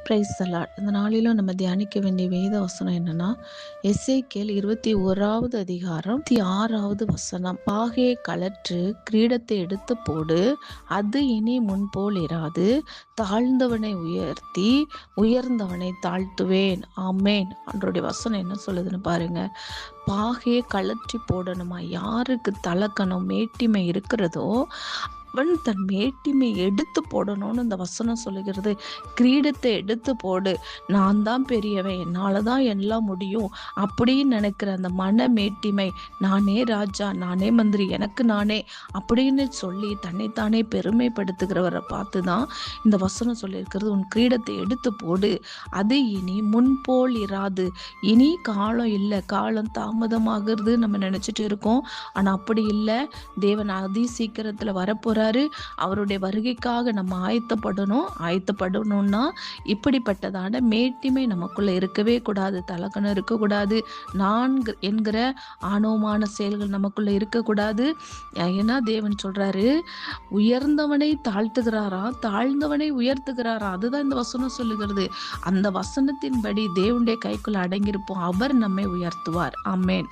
Praise the Lord. இந்த நாளிலும் நம்ம தியானிக்க வேண்டிய வேத வசனம் என்னன்னா, எசேக்கியேல் 21வது அதிகாரம் 6வது வசனம். பாகையை கழற்று, கிரீடத்தை எடுத்து போடு, அது இனி முன்போல் இராது. தாழ்ந்தவனை உயர்த்தி, உயர்ந்தவனை தாழ்த்துவேன். ஆமேன். ஆண்டவருடைய வசனம் என்ன சொல்லுதுன்னு பாருங்க. பாகையை கழற்றி போடணுமா? யாருக்கு தலக்கணம் மேட்டிமை இருக்கிறதோ அவன் தன் மேட்டிமை எடுத்து போடணும்னு இந்த வசனம் சொல்லுகிறது. கிரீடத்தை எடுத்து போடு, நான் தான் பெரியவன், என்னால தான் எல்லாம் முடியும் அப்படின்னு நினைக்கிற அந்த மன மேட்டிமை, நானே ராஜா, நானே மந்திரி, எனக்கு நானே அப்படின்னு சொல்லி தன்னைத்தானே பெருமைப்படுத்துகிறவரை பார்த்து தான் இந்த வசனம் சொல்லியிருக்கிறது. உன் கிரீடத்தை எடுத்து போடு, அது இனி முன்போல் இராது. இனி காலம் இல்லை, காலம் தாமதமாகிறது நம்ம நினைச்சிட்டு இருக்கோம். ஆனா அப்படி இல்லை. தேவன் அதி சீக்கிரத்துல வரப்போற அவருடைய வருகைக்காக நம்ம ஆயத்தப்படணும்னா இப்படிப்பட்டதான மேட்டிமை நமக்குள்ள இருக்கவே கூடாது. தலக்கணம் இருக்கக்கூடாது. நான் என்கிற ஆணவமான செயல்கள் நமக்குள்ள இருக்கக்கூடாது. ஏன்னா தேவன் சொல்றாரு, உயர்ந்தவனை தாழ்த்துகிறாரா, தாழ்ந்தவனை உயர்த்துகிறாரா. அதுதான் இந்த வசனம் சொல்லுகிறது. அந்த வசனத்தின்படி தேவனுடைய கைக்குள்ள அடங்கியிருப்போம். அவர் நம்மை உயர்த்துவார். ஆமென்.